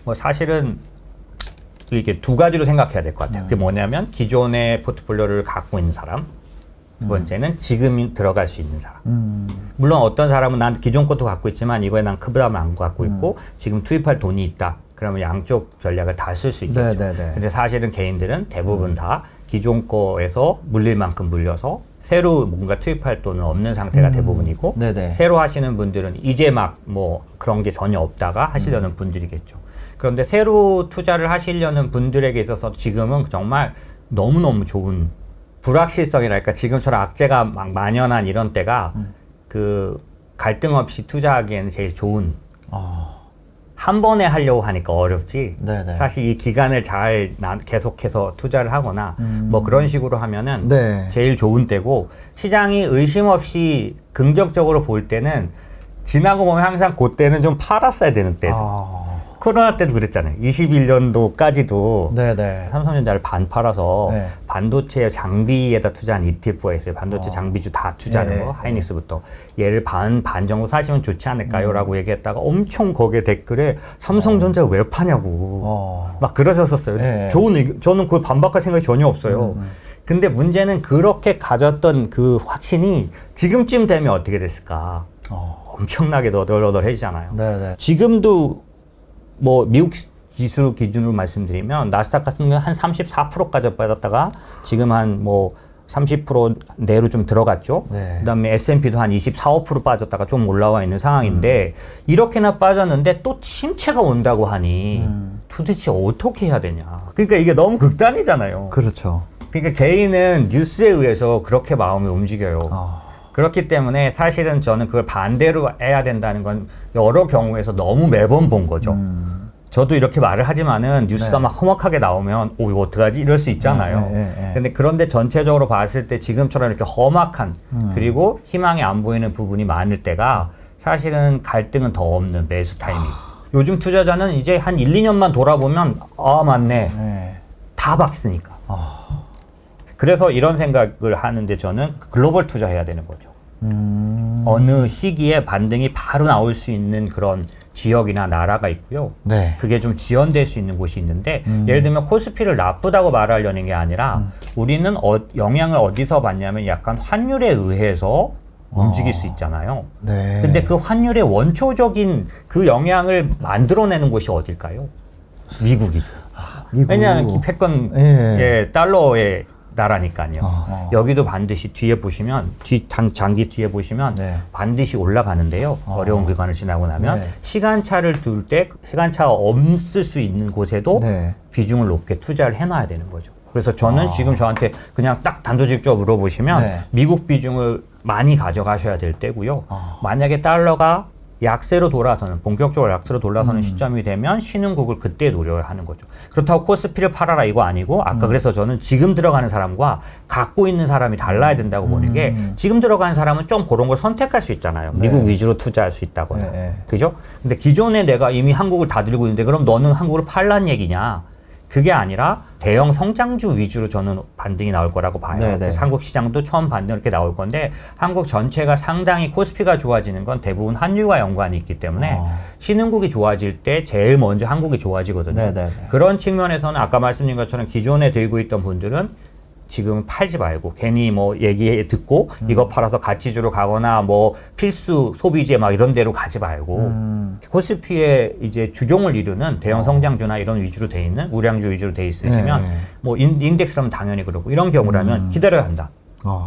뭐 사실은 이게 두 가지로 생각해야 될 것 같아요. 그게 뭐냐면 기존의 포트폴리오를 갖고 있는 사람, 두 번째는 지금 들어갈 수 있는 사람. 물론 어떤 사람은 난 기존 것도 갖고 있지만 이거에 난 크브라면 안 갖고 있고 지금 투입할 돈이 있다. 그러면 양쪽 전략을 다 쓸 수 있겠죠. 근데 사실은 개인들은 대부분 다 기존 거에서 물릴 만큼 물려서 새로 뭔가 투입할 돈은 없는 상태가 대부분이고 새로 하시는 분들은 이제 막 뭐 그런 게 전혀 없다가 하시려는 분들이겠죠. 그런데 새로 투자를 하시려는 분들에게 있어서 지금은 정말 너무너무 좋은 불확실성이랄까 지금처럼 악재가 막 만연한 이런 때가 그 갈등 없이 투자하기에는 제일 좋은 한 번에 하려고 하니까 어렵지 사실 이 기간을 잘 계속해서 투자를 하거나 뭐 그런 식으로 하면은 제일 좋은 때고 시장이 의심 없이 긍정적으로 볼 때는 지나고 보면 항상 그때는 좀 팔았어야 되는 때죠. 코로나 때도 그랬잖아요. 21년도까지도 삼성전자를 반 팔아서 반도체 장비에다 투자한 ETF가 있어요. 반도체 장비주 다 투자하는 거, 하이닉스부터. 얘를 반 정도 사시면 좋지 않을까요? 라고 얘기했다가 엄청 거기에 댓글에 삼성전자 왜 파냐고 막 그러셨었어요. 저는 그걸 반박할 생각이 전혀 없어요. 근데 문제는 그렇게 가졌던 그 확신이 지금쯤 되면 어떻게 됐을까? 엄청나게 너덜너덜해지잖아요. 지금도 뭐 미국 지수 기준으로 말씀드리면 나스닥 같은 경우는 한 34%까지 빠졌다가 지금 한 뭐 30% 내로 좀 들어갔죠. 그다음에 S&P도 한 24, 5% 빠졌다가 좀 올라와 있는 상황인데 이렇게나 빠졌는데 또 침체가 온다고 하니 도대체 어떻게 해야 되냐. 그러니까 이게 너무 극단이잖아요. 그렇죠. 그러니까 개인은 뉴스에 의해서 그렇게 마음이 움직여요. 그렇기 때문에 사실은 저는 그걸 반대로 해야 된다는 건 여러 경우에서 너무 매번 본 거죠. 저도 이렇게 말을 하지만은 뉴스가 막 험악하게 나오면 오 이거 어떡하지 이럴 수 있잖아요. 근데 그런데 전체적으로 봤을 때 지금처럼 이렇게 험악한 그리고 희망이 안 보이는 부분이 많을 때가 사실은 갈등은 더 없는 매수 타이밍. 요즘 투자자는 이제 한 1, 2년만 돌아보면 아 맞네. 다 봤으니까. 그래서 이런 생각을 하는데 저는 글로벌 투자해야 되는 거죠. 어느 시기에 반등이 바로 나올 수 있는 그런 지역이나 나라가 있고요. 그게 좀 지연될 수 있는 곳이 있는데 예를 들면 코스피를 나쁘다고 말하려는 게 아니라 우리는 영향을 어디서 받냐면 약간 환율에 의해서 움직일 수 있잖아요. 근데 그 환율의 원초적인 그 영향을 만들어내는 곳이 어딜까요? 미국이죠. 왜냐하면 패권 달러의 나라니까요. 여기도 반드시 뒤에 보시면 장기 뒤에 보시면 반드시 올라가는데요. 어려운 기간을 지나고 나면 시간차를 둘 때 시간차가 없을 수 있는 곳에도 비중을 높게 투자를 해놔야 되는 거죠. 그래서 저는 지금 저한테 그냥 딱 단도직입적으로 물어보시면 미국 비중을 많이 가져가셔야 될 때고요. 만약에 달러가 약세로 돌아서는 본격적으로 약세로 돌아서는 시점이 되면 신흥국을 그때 노려야 하는 거죠. 그렇다고 코스피를 팔아라 이거 아니고 아까 그래서 저는 지금 들어가는 사람과 갖고 있는 사람이 달라야 된다고 보는 게 지금 들어가는 사람은 좀 그런 걸 선택할 수 있잖아요. 미국 위주로 투자할 수 있다거나 그죠? 근데 기존에 내가 이미 한국을 다 들고 있는데 그럼 너는 한국을 팔란 얘기냐? 그게 아니라 대형 성장주 위주로 저는 반등이 나올 거라고 봐요. 그래서 한국 시장도 처음 반등 이렇게 나올 건데 한국 전체가 상당히 코스피가 좋아지는 건 대부분 환율과 연관이 있기 때문에 신흥국이 좋아질 때 제일 먼저 한국이 좋아지거든요. 그런 측면에서는 아까 말씀드린 것처럼 기존에 들고 있던 분들은 지금 팔지 말고 괜히 뭐 얘기 듣고 이거 팔아서 가치주로 가거나 뭐 필수 소비재 막 이런 데로 가지 말고 코스피에 이제 주종을 이루는 대형 성장주나 이런 위주로 돼 있는 우량주 위주로 돼 있으시면 뭐 인덱스라면 당연히 그렇고 이런 경우라면 기다려야 한다.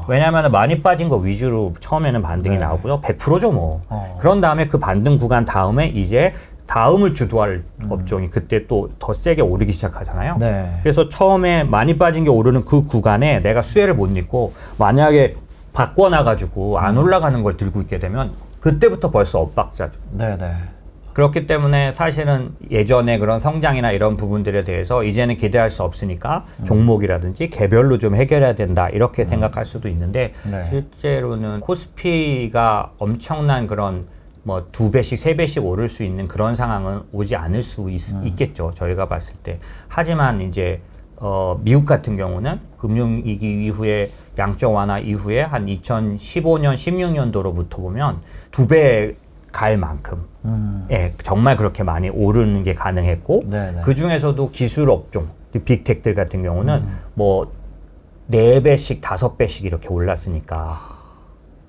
왜냐하면 많이 빠진 거 위주로 처음에는 반등이 나오고요. 100%죠 뭐. 그런 다음에 그 반등 구간 다음에 이제 다음을 주도할 업종이 그때 또 더 세게 오르기 시작하잖아요. 그래서 처음에 많이 빠진 게 오르는 그 구간에 내가 수혜를 못 입고 만약에 바꿔놔가지고 안 올라가는 걸 들고 있게 되면 그때부터 벌써 엇박자죠. 그렇기 때문에 사실은 예전에 그런 성장이나 이런 부분들에 대해서 이제는 기대할 수 없으니까 종목이라든지 개별로 좀 해결해야 된다 이렇게 생각할 수도 있는데 실제로는 코스피가 엄청난 그런 뭐 2배씩, 3배씩 오를 수 있는 그런 상황은 오지 않을 수 있겠죠. 저희가 봤을 때. 하지만 이제 미국 같은 경우는 금융위기 이후에 양적 완화 이후에 한 2015년, 16년도로부터 보면 2배 갈 만큼 예, 정말 그렇게 많이 오르는 게 가능했고 네네. 그 중에서도 기술 업종, 빅텍들 같은 경우는 뭐 4배씩, 5배씩 이렇게 올랐으니까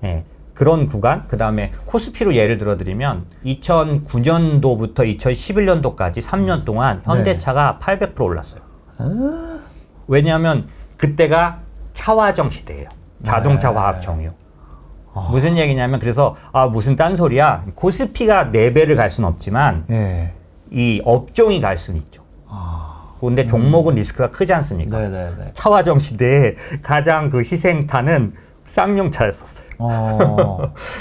예, 그런 구간, 그 다음에 코스피로 예를 들어드리면 2009년도부터 2011년도까지 3년 동안 현대차가 800% 올랐어요. 왜냐하면 그때가 차화정 시대예요. 자동차 화학정유. 무슨 얘기냐면 그래서 무슨 딴소리야. 코스피가 4배를 갈 수는 없지만 예. 이 업종이 갈 수는 있죠. 근데 종목은 리스크가 크지 않습니까? 네네네. 차화정 시대에 가장 그 희생타는 쌍용차였었어요.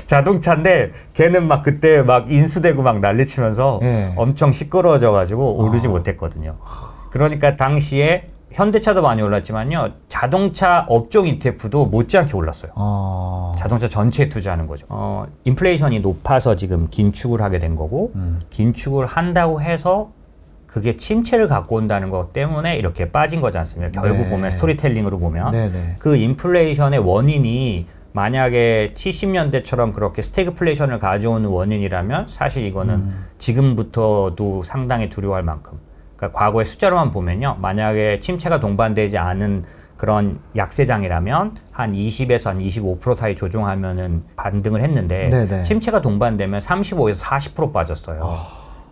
자동차인데 걔는 막 그때 막 인수되고 막 난리치면서 예. 엄청 시끄러워져가지고 오르지 못했거든요. 그러니까 당시에 현대차도 많이 올랐지만요. 자동차 업종 ETF도 못지않게 올랐어요. 자동차 전체에 투자하는 거죠. 인플레이션이 높아서 지금 긴축을 하게 된 거고 긴축을 한다고 해서 그게 침체를 갖고 온다는 것 때문에 이렇게 빠진 거지 않습니까? 결국 네. 보면 스토리텔링으로 보면 네네. 그 인플레이션의 원인이 만약에 70년대처럼 그렇게 스태그플레이션을 가져오는 원인이라면 사실 이거는 지금부터도 상당히 두려워할 만큼 그러니까 과거의 숫자로만 보면요. 만약에 침체가 동반되지 않은 그런 약세장이라면 한 20에서 한 25% 사이 조정하면은 반등을 했는데 네네. 침체가 동반되면 35에서 40% 빠졌어요.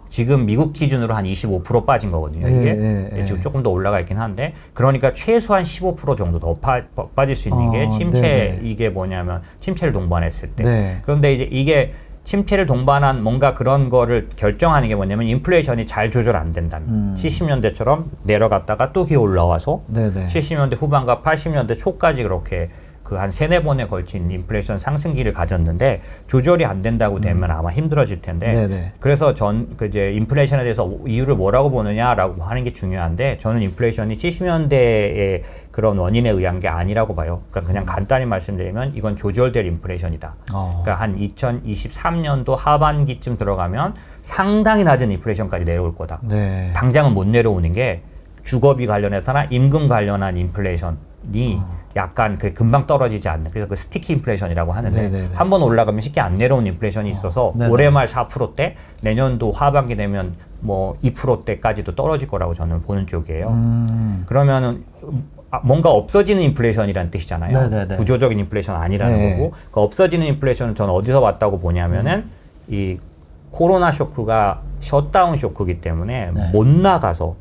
지금 미국 기준으로 한 25% 빠진 거거든요. 이게 지금 조금 더 올라가 있긴 한데 그러니까 최소한 15% 정도 더 빠질 수 있는 게 침체 네네. 이게 뭐냐면 침체를 동반했을 때. 네. 그런데 이제 이게 침체를 동반한 뭔가 그런 거를 결정하는 게 뭐냐면 인플레이션이 잘 조절 안 된다면 70년대처럼 내려갔다가 또 기어 올라와서 네네. 70년대 후반과 80년대 초까지 그렇게 그 한 3-4번에 걸친 인플레이션 상승기를 가졌는데 조절이 안 된다고 되면 아마 힘들어질 텐데 네네. 그래서 그 이제 인플레이션에 대해서 이유를 뭐라고 보느냐라고 하는 게 중요한데 저는 인플레이션이 70년대의 그런 원인에 의한 게 아니라고 봐요. 그러니까 그냥 간단히 말씀드리면 이건 조절될 인플레이션이다. 그러니까 한 2023년도 하반기쯤 들어가면 상당히 낮은 인플레이션까지 내려올 거다. 네. 당장은 못 내려오는 게 주거비 관련해서나 임금 관련한 인플레이션이 약간 그 금방 떨어지지 않는 그래서 그 스티키 인플레이션이라고 하는데 한 번 올라가면 쉽게 안 내려온 인플레이션이 있어서 올해 말 4%대 내년도 하반기 되면 뭐 2%대까지도 떨어질 거라고 저는 보는 쪽이에요. 그러면은 뭔가 없어지는 인플레이션이라는 뜻이잖아요. 네네네. 구조적인 인플레이션 아니라는 네. 거고 그 없어지는 인플레이션은 저는 어디서 왔다고 보냐면은 이 코로나 쇼크가 셧다운 쇼크이기 때문에 못 나가서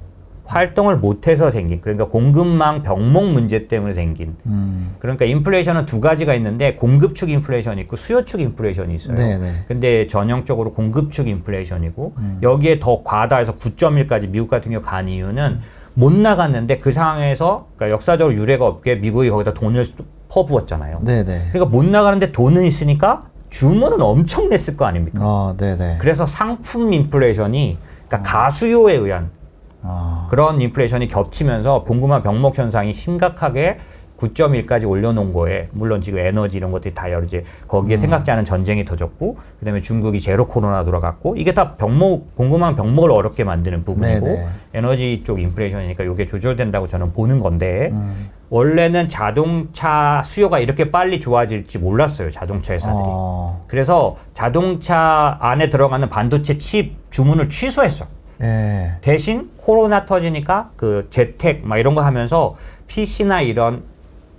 활동을 못해서 생긴 그러니까 공급망 병목 문제 때문에 생긴 그러니까 인플레이션은 두 가지가 있는데 공급축 인플레이션이 있고 수요축 인플레이션이 있어요. 네네. 근데 전형적으로 공급축 인플레이션이고 여기에 더 과다해서 9.1까지 미국 같은 경우 간 이유는 못 나갔는데 그 상황에서 그러니까 역사적으로 유례가 없게 미국이 거기다 돈을 퍼부었잖아요. 네네. 그러니까 못 나가는데 돈은 있으니까 주문은 엄청 냈을 거 아닙니까? 네네. 그래서 상품 인플레이션이 그러니까 가수요에 의한 그런 인플레이션이 겹치면서 공급망 병목 현상이 심각하게 9.1까지 올려놓은 거에 물론 지금 에너지 이런 것들이 다 여러 이제 거기에 생각지 않은 전쟁이 터졌고 그다음에 중국이 제로 코로나 들어갔고 이게 다 공급망 병목을 어렵게 만드는 부분이고 네네. 에너지 쪽 인플레이션이니까 이게 조절된다고 저는 보는 건데 원래는 자동차 수요가 이렇게 빨리 좋아질지 몰랐어요. 자동차 회사들이. 그래서 자동차 안에 들어가는 반도체 칩 주문을 취소했어. 예. 대신 코로나 터지니까 그 재택 막 이런 거 하면서 PC나 이런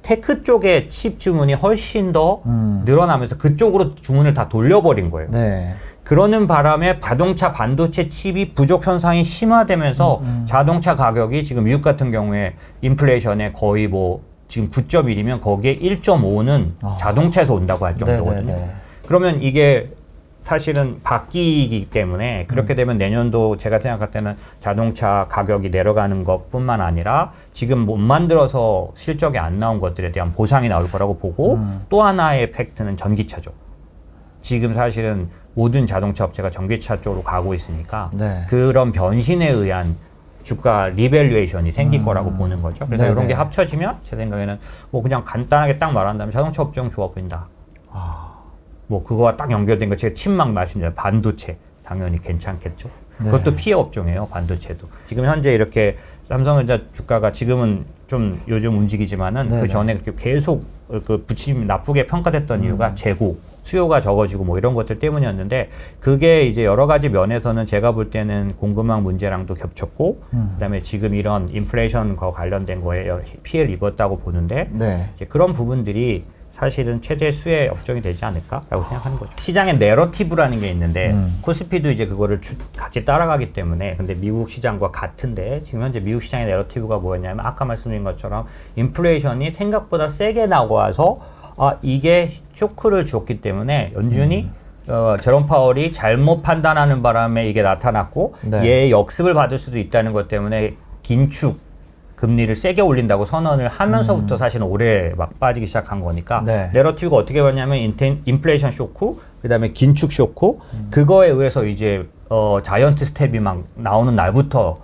테크 쪽의 칩 주문이 훨씬 더 늘어나면서 그쪽으로 주문을 다 돌려버린 거예요. 네. 그러는 바람에 자동차 반도체 칩이 부족 현상이 심화되면서 자동차 가격이 지금 미국 같은 경우에 인플레이션에 거의 뭐 지금 9.1이면 거기에 1.5는 자동차에서 온다고 할 정도거든요. 네네네. 그러면 이게 사실은 바뀌기 때문에 그렇게 되면 내년도 제가 생각할 때는 자동차 가격이 내려가는 것뿐만 아니라 지금 못 만들어서 실적이 안 나온 것들에 대한 보상이 나올 거라고 보고 또 하나의 팩트는 전기차죠. 지금 사실은 모든 자동차 업체가 전기차 쪽으로 가고 있으니까 네. 그런 변신에 의한 주가 리밸류에이션이 생길 거라고 보는 거죠. 그래서 네네. 이런 게 합쳐지면 제 생각에는 뭐 그냥 간단하게 딱 말한다면 자동차 업종 좋아 보인다. 뭐 그거와 딱 연결된 거 제가 침막 말씀드린 반도체 당연히 괜찮겠죠. 네. 그것도 피해 업종이에요. 반도체도. 지금 현재 이렇게 삼성전자 주가가 지금은 좀 요즘 움직이지만은 네네. 그 전에 계속 그 부침 나쁘게 평가됐던 이유가 재고 수요가 적어지고 뭐 이런 것들 때문이었는데 그게 이제 여러 가지 면에서는 제가 볼 때는 공급망 문제랑도 겹쳤고 그다음에 지금 이런 인플레이션과 관련된 거에 피해를 입었다고 보는데 네. 이제 그런 부분들이 사실은 최대 수혜 업종이 되지 않을까라고 생각하는 거죠. 시장의 내러티브라는 게 있는데 코스피도 이제 그거를 같이 따라가기 때문에 근데 미국 시장과 같은데 지금 현재 미국 시장의 내러티브가 뭐였냐면 아까 말씀드린 것처럼 인플레이션이 생각보다 세게 나와서 이게 쇼크를 줬기 때문에 연준이 제롬 파월이 잘못 판단하는 바람에 이게 나타났고 네. 얘의 역습을 받을 수도 있다는 것 때문에 긴축 금리를 세게 올린다고 선언을 하면서부터 사실은 올해 막 빠지기 시작한 거니까 네. 내러티브가 어떻게 봤냐면 인플레이션 쇼크 그다음에 긴축 쇼크 그거에 의해서 이제 자이언트 스텝이 막 나오는 날부터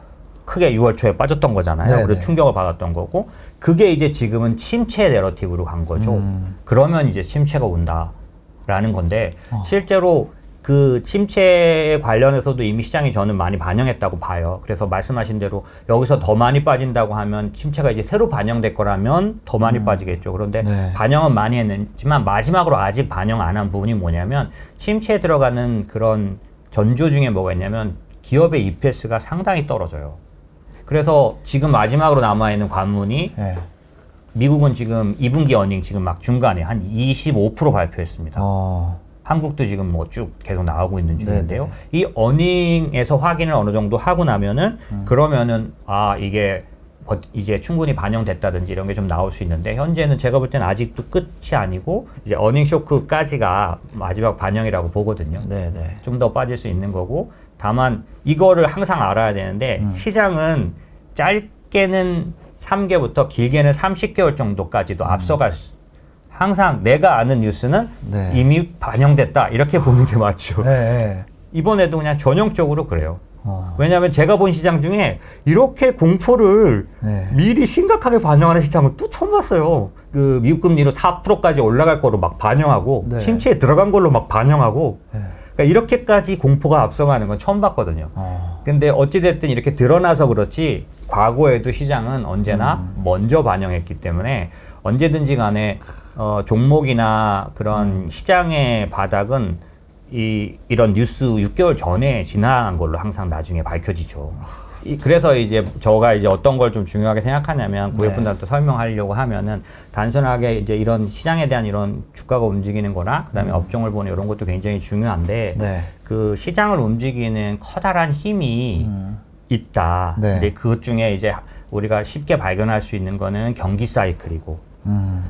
크게 6월 초에 빠졌던 거잖아요. 네네. 그래서 충격을 받았던 거고 그게 이제 지금은 침체 내러티브로 간 거죠. 그러면 이제 침체가 온다라는 건데 실제로 그 침체에 관련해서도 이미 시장이 저는 많이 반영했다고 봐요. 그래서 말씀하신 대로 여기서 더 많이 빠진다고 하면 침체가 이제 새로 반영될 거라면 더 많이 빠지겠죠. 그런데 네. 반영은 많이 했지만 마지막으로 아직 반영 안 한 부분이 뭐냐면 침체에 들어가는 그런 전조 중에 뭐가 있냐면 기업의 EPS가 상당히 떨어져요. 그래서 지금 마지막으로 남아있는 관문이 네. 미국은 지금 2분기 어닝 지금 막 중간에 한 25% 발표했습니다. 한국도 지금 뭐 쭉 계속 나오고 있는 중인데요. 네네. 이 어닝에서 확인을 어느 정도 하고 나면은 그러면은 이게 이제 충분히 반영됐다든지 이런 게 좀 나올 수 있는데 현재는 제가 볼 때는 아직도 끝이 아니고 이제 어닝 쇼크까지가 마지막 반영이라고 보거든요. 네네. 좀 더 빠질 수 있는 거고 다만 이거를 항상 알아야 되는데 시장은 짧게는 3개부터 길게는 30개월 정도까지도 앞서갈 수 항상 내가 아는 뉴스는 네. 이미 반영됐다 이렇게 보는 게 맞죠. 네. 이번에도 그냥 전형적으로 그래요. 왜냐하면 제가 본 시장 중에 이렇게 공포를 네. 미리 심각하게 반영하는 시장은 또 처음 봤어요. 그 미국 금리로 4%까지 올라갈 거로 막 반영하고 네. 침체에 들어간 걸로 막 반영하고 네. 그러니까 이렇게까지 공포가 앞서가는 건 처음 봤거든요. 근데 어찌됐든 이렇게 드러나서 그렇지 과거에도 시장은 언제나 먼저 반영했기 때문에 언제든지 간에 종목이나 그런 시장의 바닥은 이런 뉴스 6개월 전에 지나간 걸로 항상 나중에 밝혀지죠. 그래서 이제 저가 이제 어떤 걸 좀 중요하게 생각하냐면 고객분들한테 설명하려고 하면은 단순하게 이제 이런 시장에 대한 이런 주가가 움직이는 거나 그다음에 업종을 보는 이런 것도 굉장히 중요한데 네. 그 시장을 움직이는 커다란 힘이 있다. 네. 근데 그것 중에 이제 우리가 쉽게 발견할 수 있는 거는 경기 사이클이고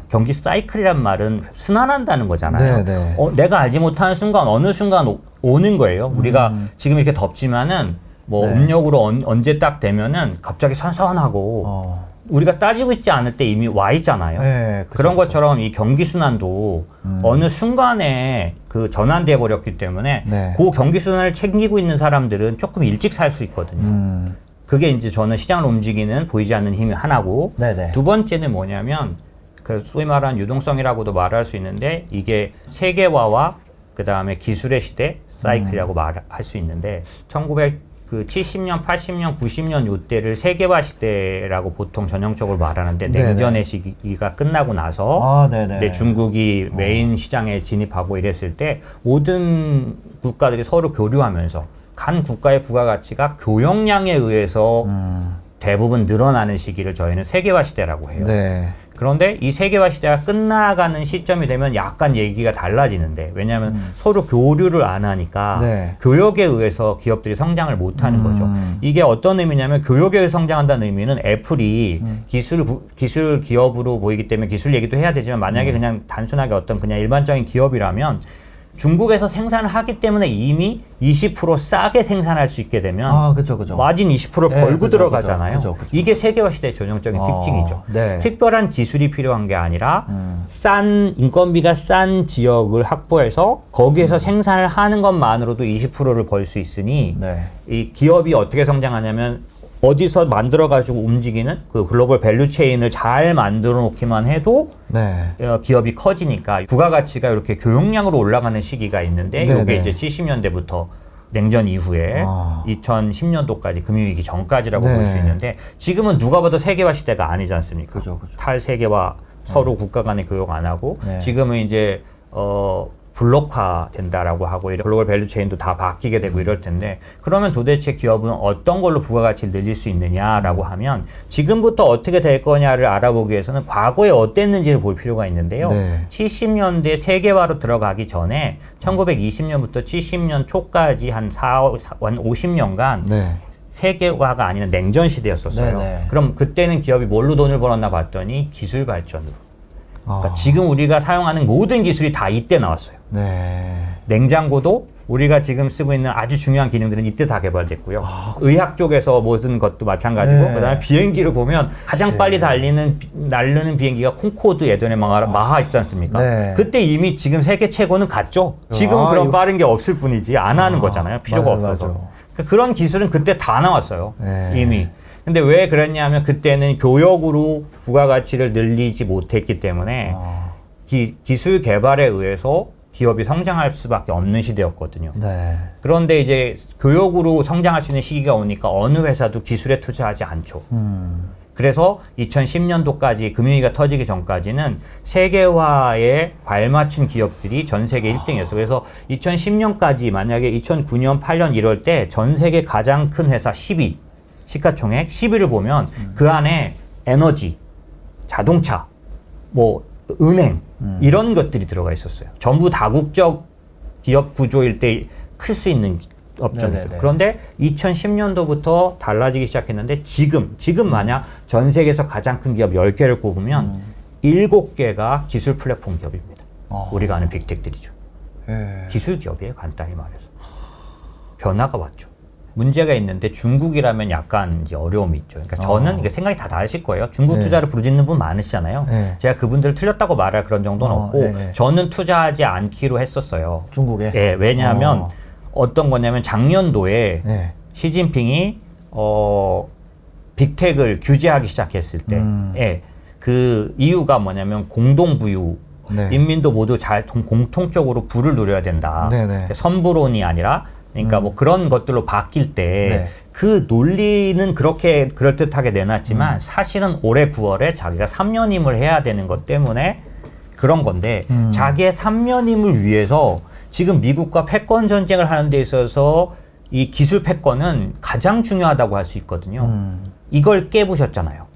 경기 사이클이란 말은 순환한다는 거잖아요. 네, 네. 내가 알지 못하는 순간 어느 순간 오는 거예요. 우리가 지금 이렇게 덥지만은 뭐 네. 음력으로 언제 딱 되면은 갑자기 선선하고 우리가 따지고 있지 않을 때 이미 와 있잖아요. 네, 그쵸, 그런 것처럼 이 경기 순환도 어느 순간에 그 전환돼 버렸기 때문에 네. 그 경기 순환을 챙기고 있는 사람들은 조금 일찍 살 수 있거든요. 그게 이제 저는 시장을 움직이는 보이지 않는 힘이 하나고 네네. 두 번째는 뭐냐면 그 소위 말하는 유동성이라고도 말할 수 있는데 이게 세계화와 그 다음에 기술의 시대 사이클이라고 말할 수 있는데 1970년, 80년, 90년 요때를 세계화 시대라고 보통 전형적으로 말하는데 네네. 냉전의 시기가 끝나고 나서 네네. 이제 중국이 메인 시장에 진입하고 이랬을 때 모든 국가들이 서로 교류하면서 간 국가의 부가가치가 교역량에 의해서 대부분 늘어나는 시기를 저희는 세계화 시대라고 해요. 네. 그런데 이 세계화 시대가 끝나가는 시점이 되면 약간 얘기가 달라지는데 왜냐하면 서로 교류를 안 하니까 네. 교역에 의해서 기업들이 성장을 못하는 거죠. 이게 어떤 의미냐면 교역에 의해서 성장한다는 의미는 애플이 기술 기업으로 보이기 때문에 기술 얘기도 해야 되지만 만약에 그냥 단순하게 어떤 그냥 일반적인 기업이라면 중국에서 생산을 하기 때문에 이미 20% 싸게 생산할 수 있게 되면 그쵸. 마진 20%를 네, 걸고 그죠, 들어가잖아요. 그죠. 이게 세계화 시대의 전형적인 특징이죠. 네. 특별한 기술이 필요한 게 아니라 싼 인건비가 싼 지역을 확보해서 거기에서 생산을 하는 것만으로도 20%를 벌 수 있으니 네. 이 기업이 어떻게 성장하냐면 어디서 만들어가지고 움직이는 그 글로벌 밸류 체인을 잘 만들어 놓기만 해도 네. 기업이 커지니까 부가가치가 이렇게 교역량으로 올라가는 시기가 있는데 네네. 이게 이제 70년대부터 냉전 이후에 2010년도까지 금융위기 전까지라고 네. 볼 수 있는데 지금은 누가 봐도 세계화 시대가 아니지 않습니까? 그죠. 탈세계화 서로 국가 간의 교역 안 하고 네. 지금은 이제 블록화 된다라고 하고 글로벌 밸류 체인도 다 바뀌게 되고 이럴 텐데 그러면 도대체 기업은 어떤 걸로 부가가치를 늘릴 수 있느냐라고 하면 지금부터 어떻게 될 거냐를 알아보기 위해서는 과거에 어땠는지를 볼 필요가 있는데요. 70년대 세계화로 들어가기 전에 1920년부터 70년 초까지 한 50년간 세계화가 아니라 냉전 시대였었어요. 그럼 그때는 기업이 뭘로 돈을 벌었나 봤더니 기술 발전으로. 그러니까 지금 우리가 사용하는 모든 기술이 다 이때 나왔어요. 냉장고도 우리가 지금 쓰고 있는 아주 중요한 기능들은 이때 다 개발됐고요. 의학 쪽에서 모든 것도 마찬가지고 그다음에 비행기를 보면 가장 빨리 날르는 비행기가 콩코드 예전에 마하 있지 않습니까? 그때 이미 지금 세계 최고는 갔죠. 지금 그런 빠른 게 없을 뿐이지 안 하는 거잖아요. 필요가 없어서. 그런 기술은 그때 다 나왔어요. 이미. 근데 왜 그랬냐면 그때는 교역으로 부가가치를 늘리지 못했기 때문에 기술 개발에 의해서 기업이 성장할 수밖에 없는 시대였거든요. 그런데 이제 교역으로 성장할 수 있는 시기가 오니까 어느 회사도 기술에 투자하지 않죠. 그래서 2010년도까지 금융위기가 터지기 전까지는 세계화에 발맞춘 기업들이 전 세계 1등이었어요. 그래서 2010년까지 만약에 2009년, 8년 이럴 때 전 세계 가장 큰 회사 10위 시가총액 10위를 보면 그 안에 에너지, 자동차, 뭐 은행 이런 것들이 들어가 있었어요. 전부 다국적 기업 구조일 때 클 수 있는 업종이죠. 그런데 2010년도부터 달라지기 시작했는데 지금 만약 전 세계에서 가장 큰 기업 10개를 꼽으면 7개가 기술 플랫폼 기업입니다. 우리가 아는 빅텍들이죠. 기술 기업이에요, 간단히 말해서. 변화가 왔죠. 문제가 있는데 중국이라면 약간 이제 어려움이 있죠. 그러니까 저는 이게 생각이 다 다르실 거예요. 중국 투자를 부르짖는 분 많으시잖아요. 제가 그분들 틀렸다고 말할 그런 정도는 없고 저는 투자하지 않기로 했었어요. 중국에? 예, 왜냐하면 어떤 거냐면 작년도에 시진핑이 빅텍을 규제하기 시작했을 때 그 이유가 뭐냐면 공동부유 인민도 모두 공통적으로 부를 누려야 된다. 선부론이 아니라 그러니까 뭐 그런 것들로 바뀔 때 그 논리는 그렇게 그럴듯하게 내놨지만 사실은 올해 9월에 자기가 3년임을 해야 되는 것 때문에 그런 건데 자기의 3년임을 위해서 지금 미국과 패권 전쟁을 하는 데 있어서 이 기술 패권은 가장 중요하다고 할 수 있거든요. 이걸 깨부셨잖아요.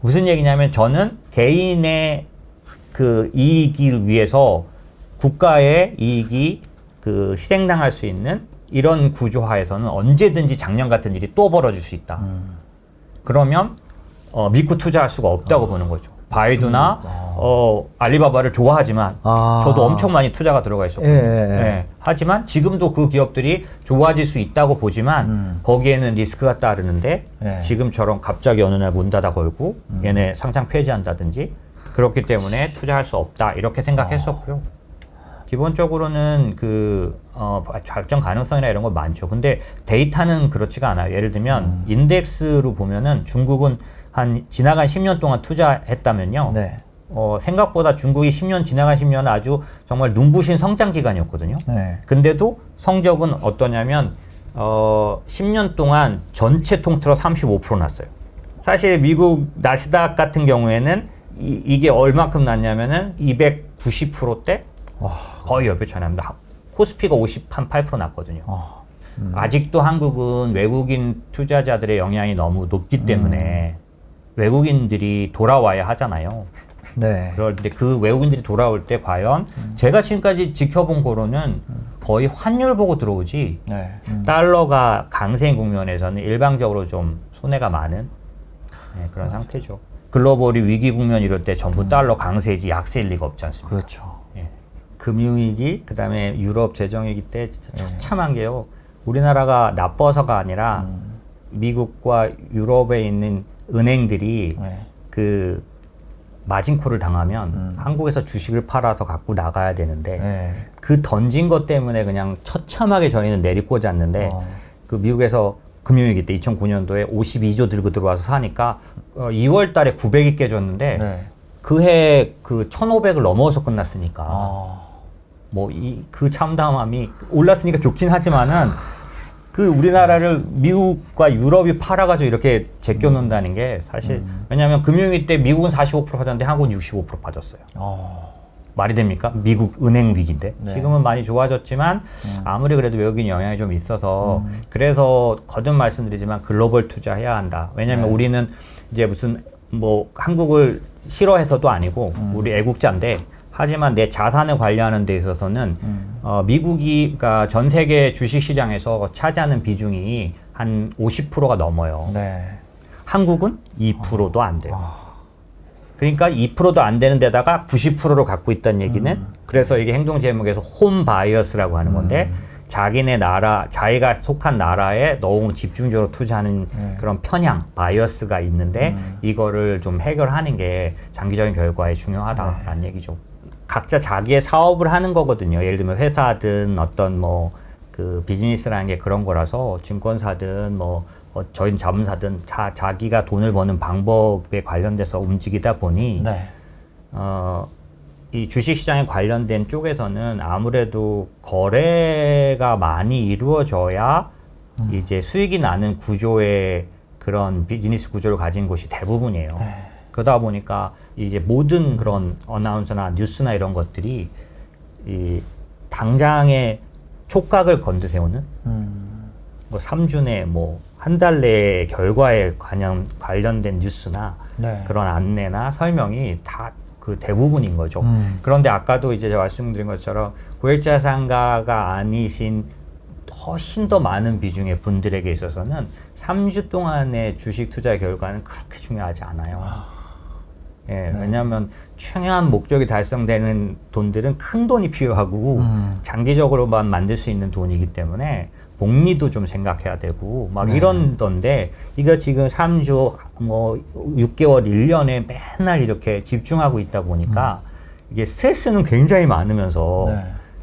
무슨 얘기냐면 저는 개인의 그 이익을 위해서 국가의 이익이 그 실행당할 수 있는 이런 구조화에서는 언제든지 작년 같은 일이 또 벌어질 수 있다. 그러면 믿고 투자할 수가 없다고 보는 거죠. 바이두나 알리바바를 좋아하지만 저도 엄청 많이 투자가 들어가 있었거든요. 하지만 지금도 그 기업들이 좋아질 수 있다고 보지만 거기에는 리스크가 따르는데 지금처럼 갑자기 어느 날 문 닫아 걸고 얘네 상장 폐지한다든지 그렇기 때문에 투자할 수 없다 이렇게 생각했었고요. 기본적으로는 발전 가능성이나 이런 거 많죠. 근데 데이터는 그렇지가 않아요. 예를 들면 인덱스로 보면은 중국은 지나간 10년 동안 투자했다면요. 생각보다 중국이 지나간 10년은 아주 정말 눈부신 성장 기간이었거든요. 근데도 성적은 어떠냐면 10년 동안 전체 통틀어 35% 났어요. 사실 미국 나스닥 같은 경우에는 이게 얼마큼 났냐면은 290%대 거의 몇 배 차이 납니다. 코스피가 58% 났거든요. 아직도 한국은 외국인 투자자들의 영향이 너무 높기 때문에 외국인들이 돌아와야 하잖아요. 그런데 그 외국인들이 돌아올 때 과연 제가 지금까지 지켜본 거로는 거의 환율 보고 들어오지 달러가 강세인 국면에서는 일방적으로 좀 손해가 많은 그런 상태죠. 글로벌이 위기 국면 이럴 때 전부 달러 강세이지 약세일 리가 없지 않습니까? 그렇죠. 금융위기, 그 다음에 유럽 재정위기 때 진짜 처참한 게요. 우리나라가 나빠서가 아니라 미국과 유럽에 있는 은행들이 그 마진콜을 당하면 한국에서 주식을 팔아서 갖고 나가야 되는데 그 던진 것 때문에 그냥 처참하게 저희는 내리꽂았는데 그 미국에서 금융위기 때 2009년도에 52조 들고 들어와서 사니까 2월 달에 900이 깨졌는데 그 해 그 1,500을 넘어서 끝났으니까 그 참담함이 올랐으니까 좋긴 하지만은 그 우리나라를 미국과 유럽이 팔아가지고 이렇게 제껴놓는다는 게 사실 왜냐하면 금융위기 때 미국은 45% 빠졌는데 한국은 65% 빠졌어요. 말이 됩니까? 미국 은행 위기인데. 네. 지금은 많이 좋아졌지만 아무리 그래도 외국인 영향이 좀 있어서 그래서 거듭 말씀드리지만 글로벌 투자해야 한다. 왜냐하면 네. 우리는 이제 무슨 뭐 한국을 싫어해서도 아니고 우리 애국자인데 하지만 내 자산을 관리하는 데 있어서는 미국이 그러니까 전 세계 주식 시장에서 차지하는 비중이 한 50%가 넘어요. 네. 한국은 2%도 안 돼요. 그러니까 2%도 안 되는 데다가 90%를 갖고 있다는 얘기는 그래서 이게 행동 제목에서 홈 바이어스라고 하는 건데 자기네 나라, 자기가 속한 나라에 너무 집중적으로 투자하는 그런 편향, 바이어스가 있는데 이거를 좀 해결하는 게 장기적인 결과에 중요하다라는 얘기죠. 각자 자기의 사업을 하는 거거든요. 예를 들면 회사든 어떤 뭐 그 비즈니스라는 게 그런 거라서 증권사든 뭐 저희는 자문사든 자기가 돈을 버는 방법에 관련돼서 움직이다 보니 네. 이 주식시장에 관련된 쪽에서는 아무래도 거래가 많이 이루어져야 이제 수익이 나는 구조의 그런 비즈니스 구조를 가진 곳이 대부분이에요. 네. 그러다 보니까 이제 모든 그런 어나운서나 뉴스나 이런 것들이 이 당장의 촉각을 건드세우는 뭐 3주 내 뭐 한 달 내의 결과에 관련된 뉴스나 네. 그런 안내나 설명이 다 그 대부분인 거죠. 그런데 아까도 이제 제가 말씀드린 것처럼 고액자산가가 아니신 훨씬 더 많은 비중의 분들에게 있어서는 3주 동안의 주식 투자 결과는 그렇게 중요하지 않아요. 예, 왜냐하면 중요한 목적이 달성되는 돈들은 큰 돈이 필요하고 장기적으로만 만들 수 있는 돈이기 때문에 복리도 좀 생각해야 되고 막 이런던데 이거 지금 3주 뭐 6개월 1년에 맨날 이렇게 집중하고 있다 보니까 이게 스트레스는 굉장히 많으면서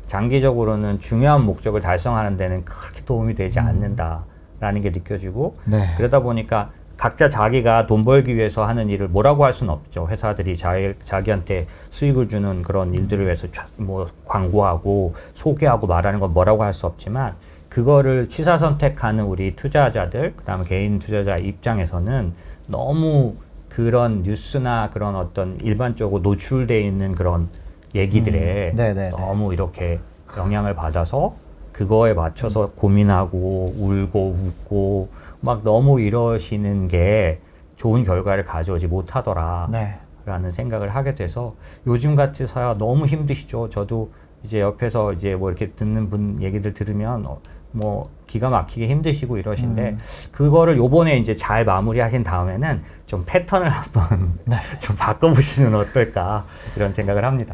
장기적으로는 중요한 목적을 달성하는 데는 그렇게 도움이 되지 않는다라는 게 느껴지고 그러다 보니까 각자 자기가 돈 벌기 위해서 하는 일을 뭐라고 할 수는 없죠. 회사들이 자기한테 수익을 주는 그런 일들을 위해서 뭐 광고하고 소개하고 말하는 건 뭐라고 할 수 없지만 그거를 취사 선택하는 우리 투자자들, 그다음에 개인 투자자 입장에서는 너무 그런 뉴스나 그런 어떤 일반적으로 노출되어 있는 그런 얘기들에 너무 이렇게 영향을 받아서 그거에 맞춰서 고민하고 울고 웃고 막 너무 이러시는 게 좋은 결과를 가져오지 못하더라 라는 생각을 하게 돼서 요즘 같아서야 너무 힘드시죠. 저도 이제 옆에서 이제 뭐 이렇게 듣는 분 얘기들 들으면 뭐 기가 막히게 힘드시고 이러신데 그거를 요번에 이제 잘 마무리하신 다음에는 좀 패턴을 한번 좀 바꿔보시면 어떨까 이런 생각을 합니다.